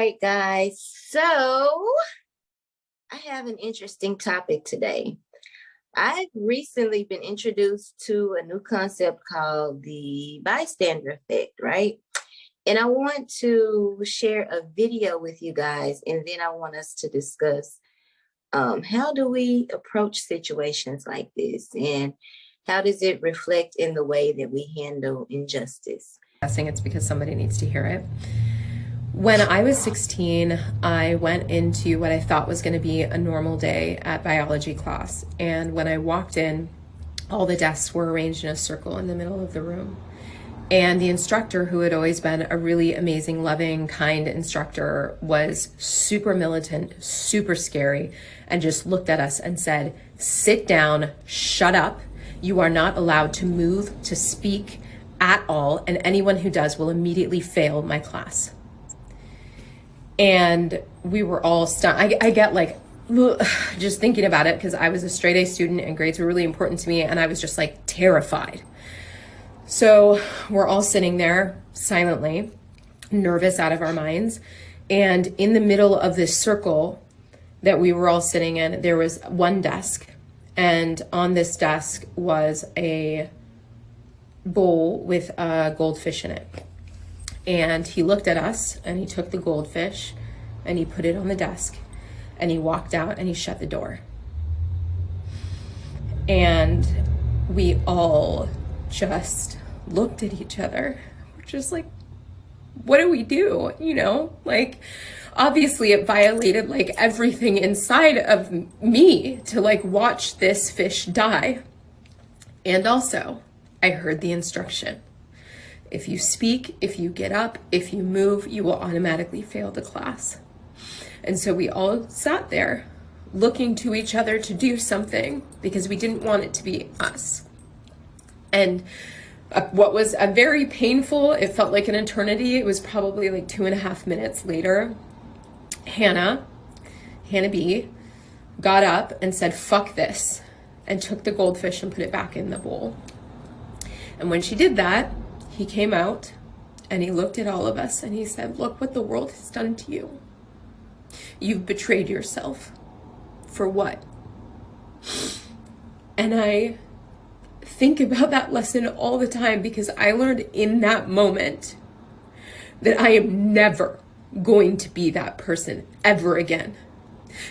right, guys. So I have an interesting topic today. I've recently been introduced to a new concept called the bystander effect, right? And I want to share a video with you guys, and then I want us to discuss how do we approach situations like this, and how does it reflect in the way that we handle injustice? Guessing it's because somebody needs to hear it. When I was 16, I went into what I thought was going to be a normal day at biology class. And when I walked in, all the desks were arranged in a circle in the middle of the room. And the instructor, who had always been a really amazing, loving, kind instructor, was super militant, super scary, and just looked at us and said, "Sit down, shut up. You are not allowed to move, to speak at all, and anyone who does will immediately fail my class." And we were all stunned. I get like, just thinking about it, because I was a straight A student and grades were really important to me, and I was just like terrified. So we're all sitting there silently, nervous out of our minds. And in the middle of this circle that we were all sitting in, there was one desk. And on this desk was a bowl with a goldfish in it. And he looked at us and he took the goldfish and he put it on the desk and he walked out and he shut the door. And we all just looked at each other. We're just like, what do we do? You know, like, obviously it violated like everything inside of me to like watch this fish die. And also, I heard the instruction: if you speak, if you get up, if you move, you will automatically fail the class. And so we all sat there looking to each other to do something because we didn't want it to be us. And what was a very painful, it felt like an eternity. It was probably like 2.5 minutes later. Hannah B, got up and said, "Fuck this," and took the goldfish and put it back in the bowl. And when she did that, he came out and he looked at all of us and he said, "Look what the world has done to you. You've betrayed yourself. For what?" And I think about that lesson all the time, because I learned in that moment that I am never going to be that person ever again.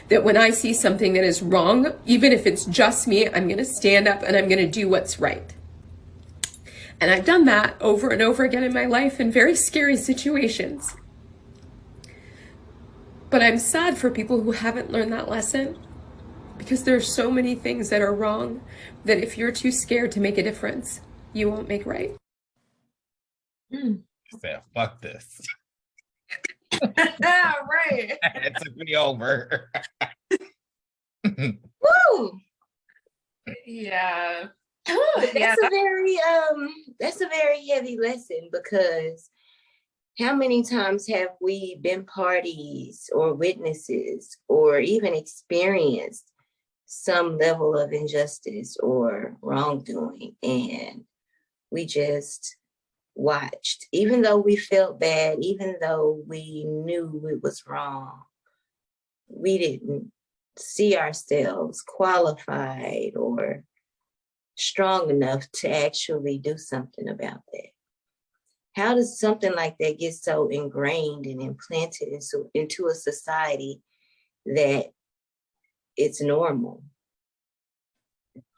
That when I see something that is wrong, even if it's just me, I'm going to stand up and I'm going to do what's right. And I've done that over and over again in my life in very scary situations. But I'm sad for people who haven't learned that lesson, because there are so many things that are wrong that if you're too scared to make a difference, you won't make right. Say, fuck this. Right. It took me over. Woo! Yeah. That's a very heavy lesson, because how many times have we been parties or witnesses or even experienced some level of injustice or wrongdoing, and we just watched, even though we felt bad, even though we knew it was wrong, we didn't see ourselves qualified or strong enough to actually do something about that. How does something like that get so ingrained and implanted into a society that it's normal?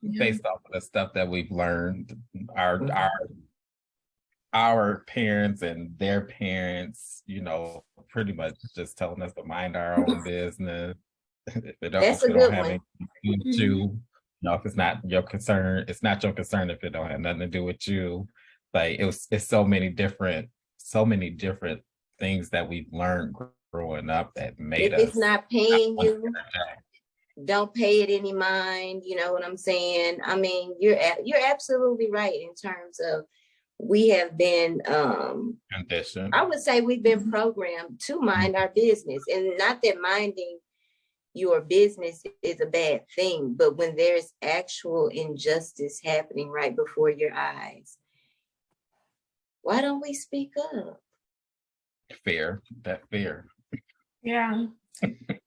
Based off of the stuff that we've learned, our parents and their parents, you know, pretty much just telling us to mind our own business. If it don't, That's if a it good don't have one. anything to do with you, you know, if it's not your concern, it's not your concern. If it don't have nothing to do with you, like it's so many different things that we've learned growing up that made If us it's not paying you, don't pay it any mind. You know what I'm saying? I mean, you're absolutely right in terms of we have been conditioned. I would say we've been programmed to mind our business, and not that minding your business is a bad thing, but when there's actual injustice happening right before your eyes, why don't we speak up? Fear, that fear. Yeah.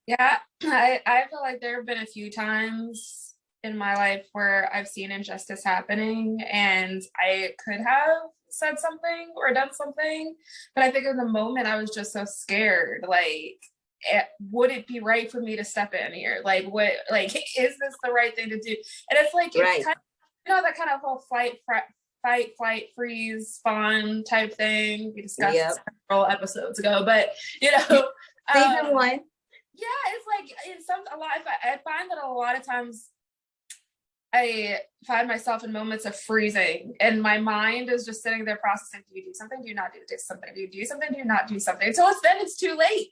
Yeah. I feel like there have been a few times in my life where I've seen injustice happening and I could have said something or done something, but I think in the moment I was just so scared. Like, would it be right for me to step in here? Like, what, like, is this the right thing to do? And it's like, it's Right. kind of, that kind of whole fight, flight, freeze, spawn type thing. We discussed several episodes ago, but Season 1. Yeah, it's like a lot. I find that a lot of times I find myself in moments of freezing, and my mind is just sitting there processing: do you do something? Do you not do something? Do you do something? Do you not do something? Until it's too late,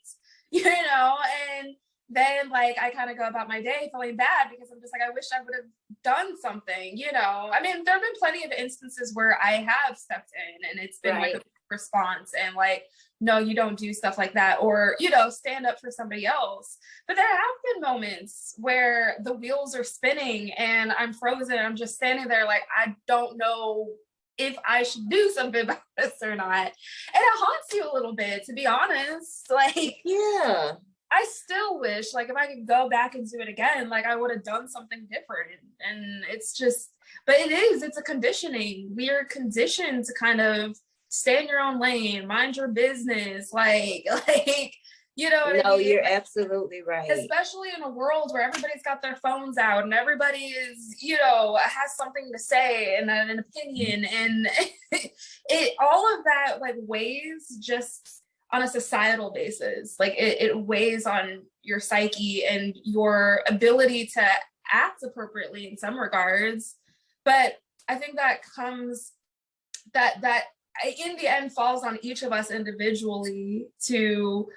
And then like I kind of go about my day feeling bad because I'm just like, I wish I would have done something, I mean, there have been plenty of instances where I have stepped in and it's been like a response and like, no, you don't do stuff like that, or stand up for somebody else. But there have been moments where the wheels are spinning and I'm frozen. I'm just standing there like, I don't know if I should do something about this or not. And it haunts you a little bit, to be honest. Like, yeah, I still wish, like, if I could go back and do it again, like I would have done something different. And it's just, but it's a conditioning. We are conditioned to kind of stay in your own lane, mind your business, like, you know what I mean? You're absolutely right. Especially in a world where everybody's got their phones out and everybody is, has something to say and an opinion, and all of that like weighs just on a societal basis. Like it weighs on your psyche and your ability to act appropriately in some regards. But I think that comes that in the end falls on each of us individually to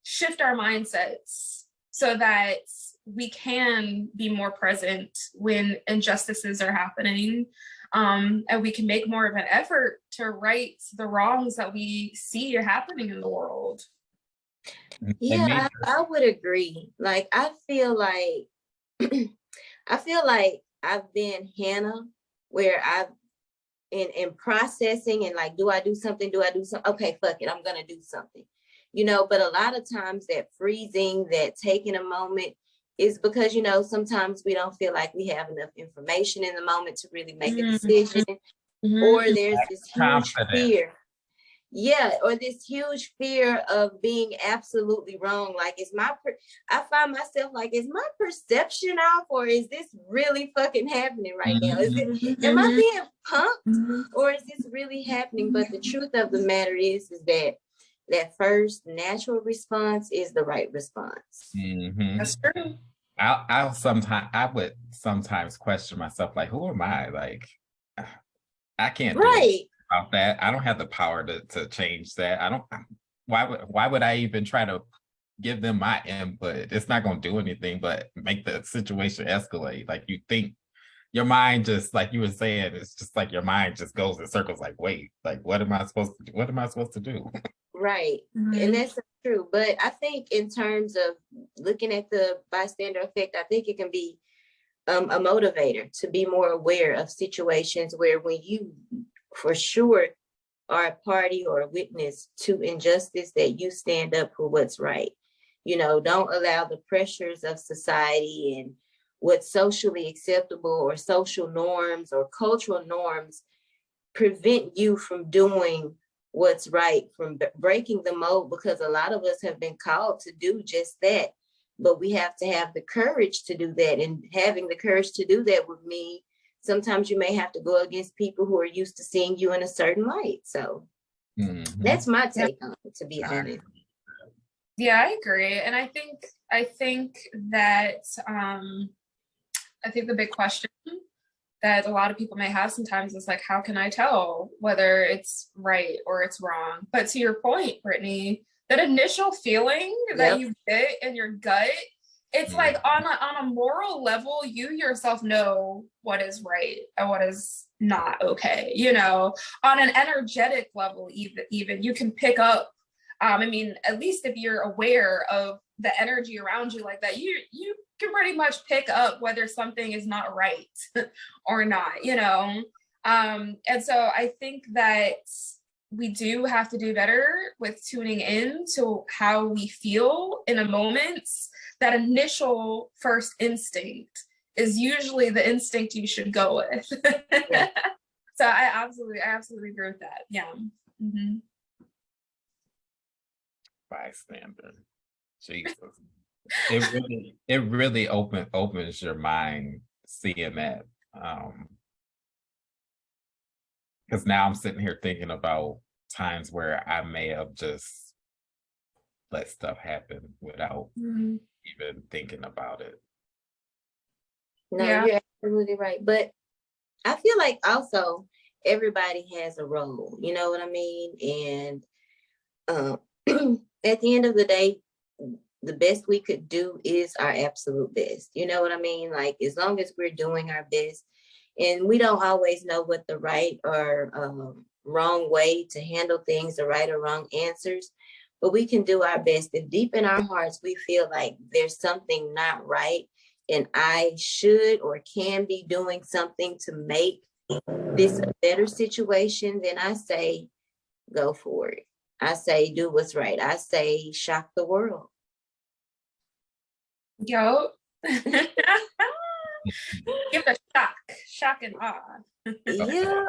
shift our mindsets so that we can be more present when injustices are happening, and we can make more of an effort to right the wrongs that we see are happening in the world. Yeah, I would agree. Like, I feel like I've been Hannah, where I've in processing and like, do I do something? Okay, fuck it, I'm gonna do something. But a lot of times that freezing, that taking a moment is because, sometimes we don't feel like we have enough information in the moment to really make a decision, or there's this huge fear. Yeah, or this huge fear of being absolutely wrong. Like, I find myself like, is my perception off, or is this really fucking happening right now? Am I being punked, or is this really happening? But the truth of the matter is that first natural response is the right response. That's true. I would sometimes question myself, like, who am I? Like, I can't do about that. I don't have the power to change that. Why would I even try to give them my input? It's not going to do anything but make the situation escalate. Like, you think your mind just, like you were saying, it's just like your mind just goes in circles. Like, wait, like, what am I supposed to do? What am I supposed to do? Right. And that's true. But I think in terms of looking at the bystander effect, I think it can be a motivator to be more aware of situations where, when you for sure are a party or a witness to injustice, that you stand up for what's right. Don't allow the pressures of society and what's socially acceptable or social norms or cultural norms prevent you from doing what's right, from breaking the mold, because a lot of us have been called to do just that. But we have to have the courage to do that. And having the courage to do that would mean sometimes you may have to go against people who are used to seeing you in a certain light. So that's my take on it, to be honest. Yeah, I agree. And I think that I think the big question that a lot of people may have sometimes is like, how can I tell whether it's right or it's wrong? But to your point, Brittany, that initial feeling that you get in your gut, it's like on a moral level, you yourself know what is right and what is not okay. On an energetic level, even you can pick up. I mean, at least if you're aware of the energy around you like that, you can pretty much pick up whether something is not right or not. And so I think that we do have to do better with tuning in to how we feel in a moment. That initial first instinct is usually the instinct you should go with. Yeah. So I absolutely agree with that. Yeah. Mm-hmm. Bystander. Jesus. It really opens your mind seeing that. Because now I'm sitting here thinking about times where I may have just let stuff happen without even thinking about it. No, Yeah. you're absolutely right. But I feel like also everybody has a role, you know what I mean? And at the end of the day, the best we could do is our absolute best. You know what I mean? Like, as long as we're doing our best, and we don't always know what the right or wrong way to handle things, the right or wrong answers, but we can do our best. If deep in our hearts we feel like there's something not right, and I should or can be doing something to make this a better situation, then I say, go for it. I say, do what's right. I say, shock the world. Yo. Give it a shock and awe. Yeah.